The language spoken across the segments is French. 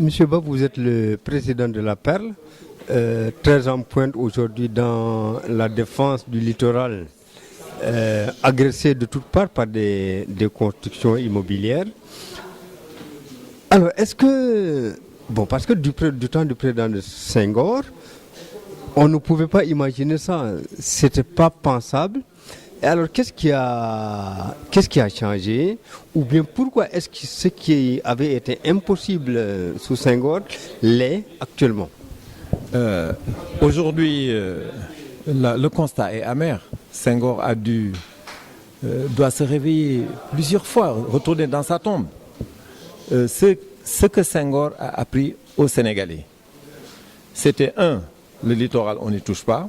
Monsieur Ba, vous êtes le président de la Perle, très en pointe aujourd'hui dans la défense du littoral, agressé de toutes parts par des constructions immobilières. Alors, est-ce que, bon, parce que du temps du président de Senghor, on ne pouvait pas imaginer ça, c'était pas pensable. Et alors, qu'est-ce qui a changé? Ou bien pourquoi est-ce que ce qui avait été impossible sous Senghor l'est actuellement? Aujourd'hui, le constat est amer. Senghor doit se réveiller plusieurs fois, retourner dans sa tombe. Ce que Senghor a appris aux Sénégalais, c'était le littoral, on n'y touche pas.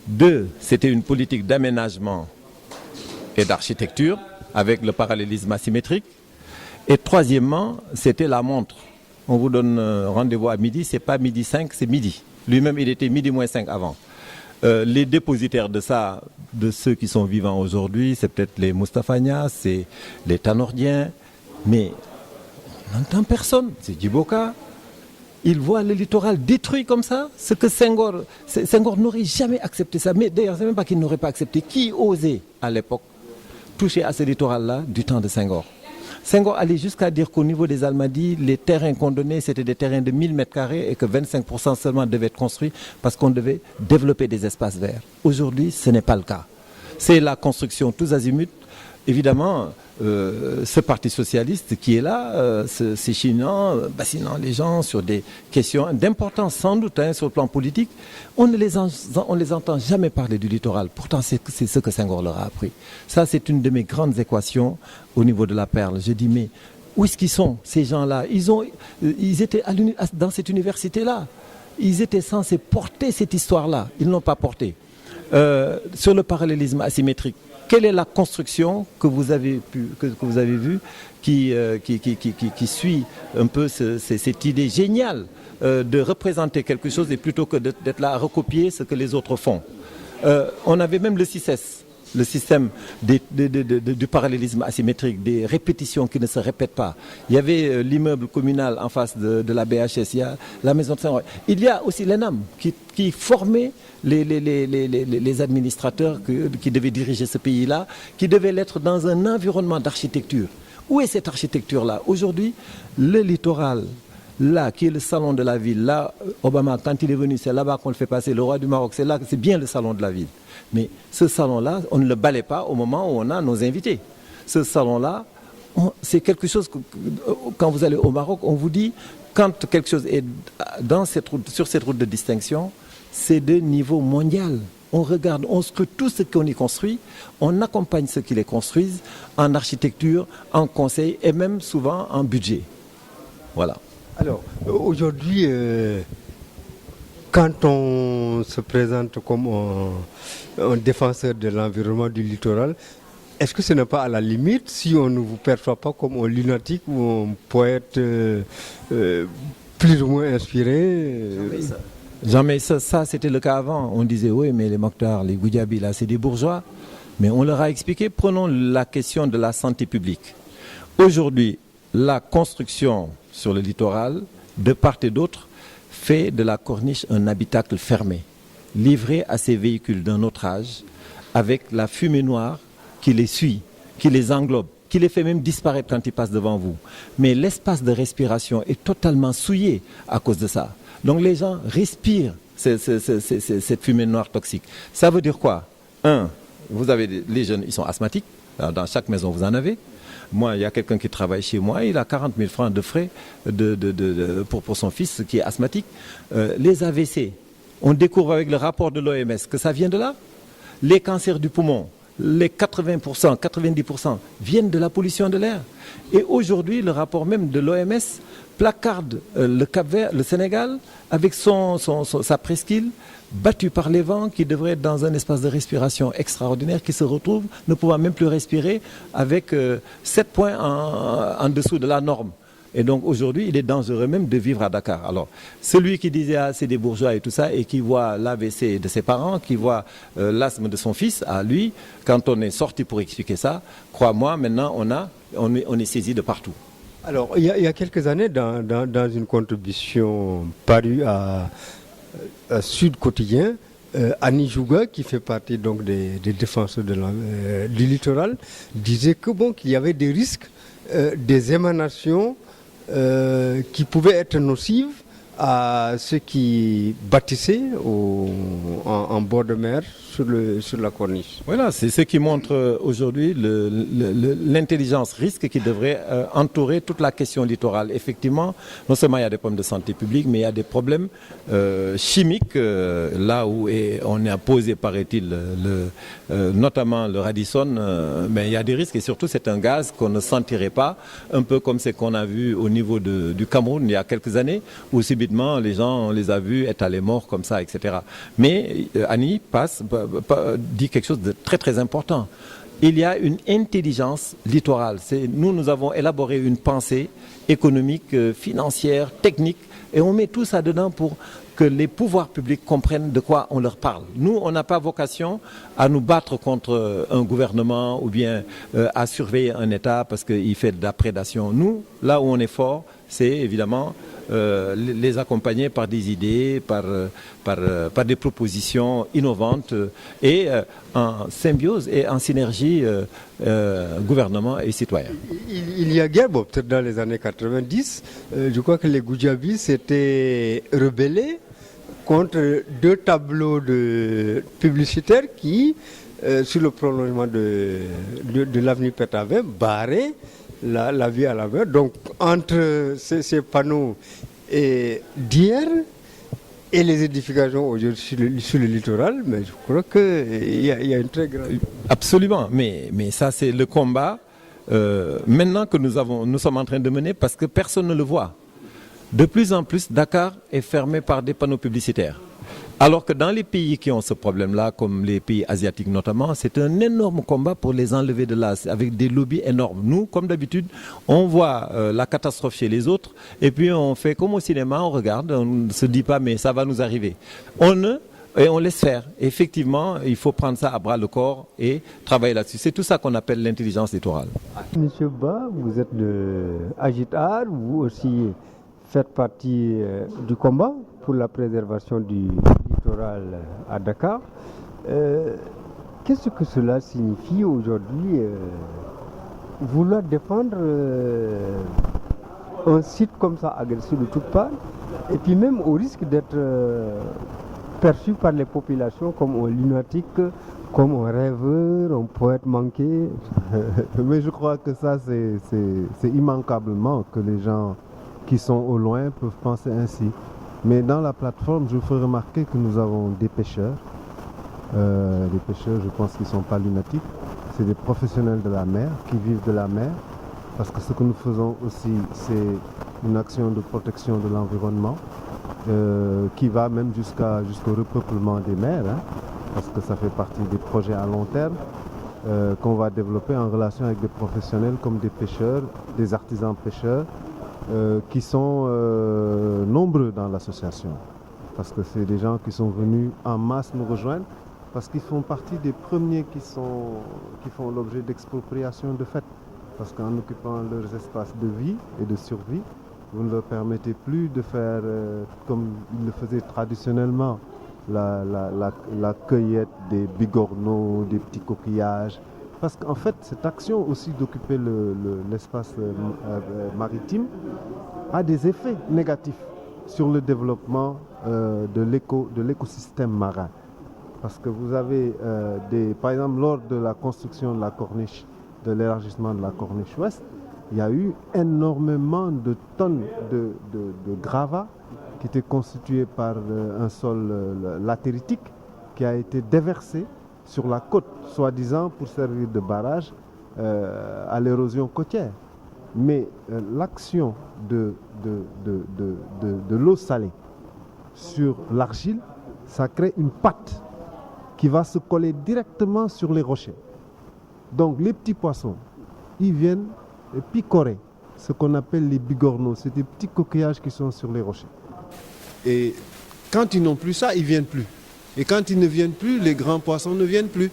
2, c'était une politique d'aménagement et d'architecture avec le parallélisme asymétrique. Et 3e, c'était la montre. On vous donne rendez-vous à midi, c'est pas midi 5, c'est midi. Lui-même, il était midi moins 5 avant. Les dépositaires de ça, de ceux qui sont vivants aujourd'hui, c'est peut-être les Moustapha Niasse, c'est les Tanordiens, mais on n'entend personne. C'est Djiboka. Il voit le littoral détruit comme ça, ce que Senghor n'aurait jamais accepté ça. Mais d'ailleurs, c'est même pas qu'il n'aurait pas accepté. Qui osait à l'époque toucher à ce littoral-là du temps de Senghor? Senghor allait jusqu'à dire qu'au niveau des Almadies, les terrains qu'on donnait, c'était des terrains de 1000 m² et que 25% seulement devaient être construits parce qu'on devait développer des espaces verts. Aujourd'hui, ce n'est pas le cas. C'est la construction tous azimuts. Évidemment, ce parti socialiste qui est là, s'échinant, bassinant les gens sur des questions d'importance sans doute sur le plan politique, on ne les entend jamais parler du littoral. Pourtant, c'est ce que Senghor leur a appris. Ça, c'est une de mes grandes équations au niveau de la Perle. Je dis, mais où est-ce qu'ils sont, ces gens-là? Ils étaient dans cette université-là. Ils étaient censés porter cette histoire-là. Ils ne l'ont pas portée. Sur le parallélisme asymétrique, quelle est la construction que vous avez vue qui suit un peu cette idée géniale de représenter quelque chose et plutôt que d'être là à recopier ce que les autres font? On avait même le CICES, le système du parallélisme asymétrique, des répétitions qui ne se répètent pas. Il y avait l'immeuble communal en face de la BHS, il y a la maison de Saint-Roch. Il y a aussi l'ENAM qui formait les administrateurs qui devaient diriger ce pays-là, qui devaient l'être dans un environnement d'architecture. Où est cette architecture-là? Aujourd'hui, le littoral, là, qui est le salon de la ville, là, Obama, quand il est venu, c'est là-bas qu'on le fait passer, le roi du Maroc, c'est bien le salon de la ville. Mais ce salon-là, on ne le balaie pas au moment où on a nos invités. Ce salon-là, c'est quelque chose que, quand vous allez au Maroc, on vous dit, quand quelque chose est sur cette route de distinction, c'est de niveau mondial. On regarde, on scrute tout ce qu'on y construit, on accompagne ceux qui les construisent en architecture, en conseil et même souvent en budget. Voilà. Alors, aujourd'hui, quand on se présente comme un défenseur de l'environnement du littoral, est-ce que ce n'est pas à la limite si on ne vous perçoit pas comme un lunatique ou un poète plus ou moins inspiré? Jamais ça c'était le cas avant. On disait oui, mais les Mokhtar, les Goudiaby, là c'est des bourgeois. Mais on leur a expliqué, prenons la question de la santé publique. Aujourd'hui, la construction sur le littoral, de part et d'autre, fait de la corniche un habitacle fermé, livré à ces véhicules d'un autre âge, avec la fumée noire qui les suit, qui les englobe, qui les fait même disparaître quand ils passent devant vous. Mais l'espace de respiration est totalement souillé à cause de ça. Donc les gens respirent cette fumée noire toxique. Ça veut dire quoi? Vous avez les jeunes, ils sont asthmatiques. Dans chaque maison, vous en avez. Moi, il y a quelqu'un qui travaille chez moi, il a 40 000 francs de frais pour son fils qui est asthmatique. Les AVC, on découvre avec le rapport de l'OMS que ça vient de là. Les cancers du poumon, les 80%, 90% viennent de la pollution de l'air. Et aujourd'hui, le rapport même de l'OMS placarde le Cap-Vert, le Sénégal, avec sa presqu'île, battue par les vents, qui devrait être dans un espace de respiration extraordinaire, qui se retrouve ne pouvant même plus respirer avec 7 points en dessous de la norme. Et donc aujourd'hui, il est dangereux même de vivre à Dakar. Alors, celui qui disait ah, c'est des bourgeois et tout ça, et qui voit l'AVC de ses parents, qui voit l'asthme de son fils, à lui, quand on est sorti pour expliquer ça, crois-moi, maintenant on est saisi de partout. Alors, il y a quelques années, dans une contribution parue à Sud Quotidien, Annie Jouga, qui fait partie donc des défenseurs du littoral, disait que bon, qu'il y avait des risques, des émanations qui pouvaient être nocives à ceux qui bâtissaient en bord de mer sur la corniche. Voilà, c'est ce qui montre aujourd'hui l'intelligence risque qui devrait entourer toute la question littorale. Effectivement, non seulement il y a des problèmes de santé publique, mais il y a des problèmes chimiques, là où on est posé, paraît-il, notamment le Radisson, mais il y a des risques et surtout c'est un gaz qu'on ne sentirait pas, un peu comme ce qu'on a vu au niveau du Cameroun il y a quelques années, où subitement les gens, on les a vus étalés morts comme ça, etc. Mais Annie dit quelque chose de très très important. Il y a une intelligence littorale. Nous avons élaboré une pensée économique, financière, technique, et on met tout ça dedans pour que les pouvoirs publics comprennent de quoi on leur parle. Nous, on n'a pas vocation à nous battre contre un gouvernement ou bien à surveiller un État parce qu'il fait de la prédation. Nous, là où on est fort, c'est évidemment les accompagner par des idées, par des propositions innovantes et en symbiose et en synergie gouvernement et citoyens. Il y a guerre, bon, peut-être dans les années 90, je crois que les Goudjabis s'étaient rebellés contre deux tableaux publicitaires qui, sur le prolongement de l'avenue Pétavin, barraient la vue à la mer. Donc, entre ces panneaux d'hier et les édifications aujourd'hui sur le littoral, mais je crois qu'il y a une très grande... Absolument, mais ça c'est le combat maintenant que nous sommes en train de mener parce que personne ne le voit. De plus en plus, Dakar est fermé par des panneaux publicitaires. Alors que dans les pays qui ont ce problème-là, comme les pays asiatiques notamment, c'est un énorme combat pour les enlever de là, avec des lobbies énormes. Nous, comme d'habitude, on voit la catastrophe chez les autres, et puis on fait comme au cinéma, on regarde, on ne se dit pas mais ça va nous arriver. Et on laisse faire. Effectivement, il faut prendre ça à bras le corps et travailler là-dessus. C'est tout ça qu'on appelle l'intelligence littorale. Monsieur Ba, vous êtes de Agitar, vous aussi faites partie du combat pour la préservation du littoral à Dakar. Qu'est-ce que cela signifie aujourd'hui vouloir défendre un site comme ça agressé de toutes parts et puis même au risque d'être perçu par les populations comme un lunatique, comme un rêveur, un poète manqué? Mais je crois que ça c'est immanquablement que les gens qui sont au loin peuvent penser ainsi. Mais dans la plateforme, je vous fais remarquer que nous avons des pêcheurs. Les pêcheurs, je pense qu'ils ne sont pas lunatiques. C'est des professionnels de la mer qui vivent de la mer. Parce que ce que nous faisons aussi, c'est une action de protection de l'environnement qui va même jusqu'au repeuplement des mers. Hein, parce que ça fait partie des projets à long terme qu'on va développer en relation avec des professionnels comme des pêcheurs, des artisans pêcheurs, qui sont nombreux dans l'association, parce que c'est des gens qui sont venus en masse nous rejoindre, parce qu'ils font partie des premiers qui font l'objet d'expropriation de fait, parce qu'en occupant leurs espaces de vie et de survie, vous ne leur permettez plus de faire comme ils le faisaient traditionnellement, la cueillette des bigorneaux, des petits coquillages. Parce qu'en fait, cette action aussi d'occuper l'espace maritime a des effets négatifs sur le développement de l'écosystème marin. Parce que vous avez, par exemple, lors de la construction de la corniche, de l'élargissement de la corniche ouest, il y a eu énormément de tonnes de gravats qui étaient constitués par un sol latéritique qui a été déversé sur la côte, soi-disant pour servir de barrage à l'érosion côtière. Mais l'action de l'eau salée sur l'argile, ça crée une pâte qui va se coller directement sur les rochers. Donc les petits poissons, ils viennent picorer ce qu'on appelle les bigorneaux. C'est des petits coquillages qui sont sur les rochers. Et quand ils n'ont plus ça, ils ne viennent plus. Et quand ils ne viennent plus, les grands poissons ne viennent plus.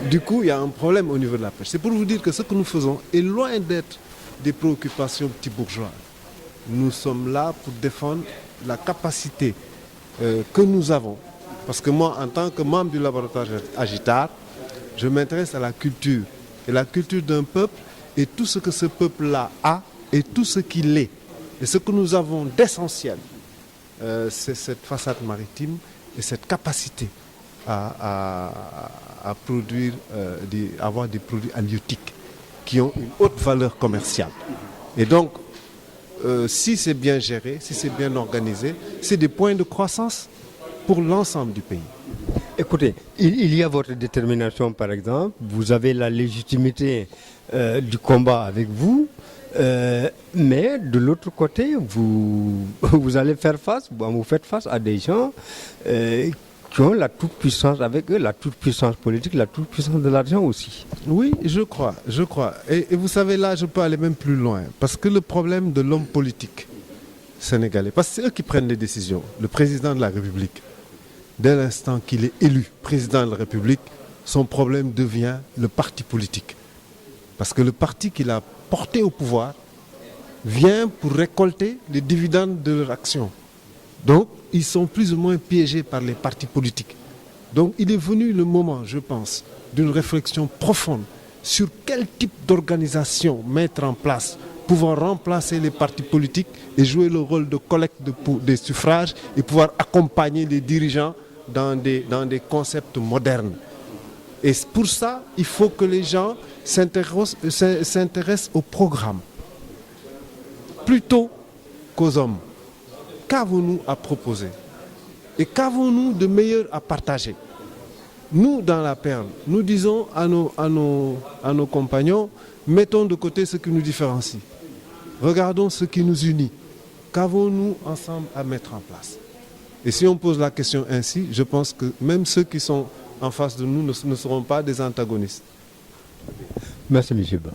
Du coup, il y a un problème au niveau de la pêche. C'est pour vous dire que ce que nous faisons est loin d'être des préoccupations petits bourgeois. Nous sommes là pour défendre la capacité que nous avons. Parce que moi, en tant que membre du laboratoire Agitar, je m'intéresse à la culture. Et la culture d'un peuple et tout ce que ce peuple-là a et tout ce qu'il est. Et ce que nous avons d'essentiel, c'est cette façade maritime et cette capacité à produire, avoir des produits halieutiques qui ont une haute valeur commerciale. Et donc, si c'est bien géré, si c'est bien organisé, c'est des points de croissance pour l'ensemble du pays. Écoutez, il y a votre détermination par exemple, vous avez la légitimité du combat avec vous, mais de l'autre côté, vous allez faire face, vous faites face à des gens qui ont la toute-puissance avec eux, la toute-puissance politique, la toute-puissance de l'argent aussi. Oui, je crois. Et vous savez, là, je peux aller même plus loin. Parce que le problème de l'homme politique sénégalais, parce que c'est eux qui prennent les décisions, le président de la République, dès l'instant qu'il est élu président de la République, son problème devient le parti politique. Parce que le parti qu'il a porté au pouvoir vient pour récolter les dividendes de leur action. Donc, ils sont plus ou moins piégés par les partis politiques. Donc, il est venu le moment, je pense, d'une réflexion profonde sur quel type d'organisation mettre en place, pouvant remplacer les partis politiques et jouer le rôle de collecte des suffrages et pouvoir accompagner les dirigeants dans des concepts modernes. Et pour ça, il faut que les gens s'intéressent au programme plutôt qu'aux hommes. Qu'avons-nous à proposer? Et qu'avons-nous de meilleur à partager? Nous, dans la Perle, nous disons à nos compagnons, mettons de côté ce qui nous différencie. Regardons ce qui nous unit. Qu'avons-nous ensemble à mettre en place? Et si on pose la question ainsi, je pense que même ceux qui sont en face de nous ne seront pas des antagonistes. Merci, M. Ba.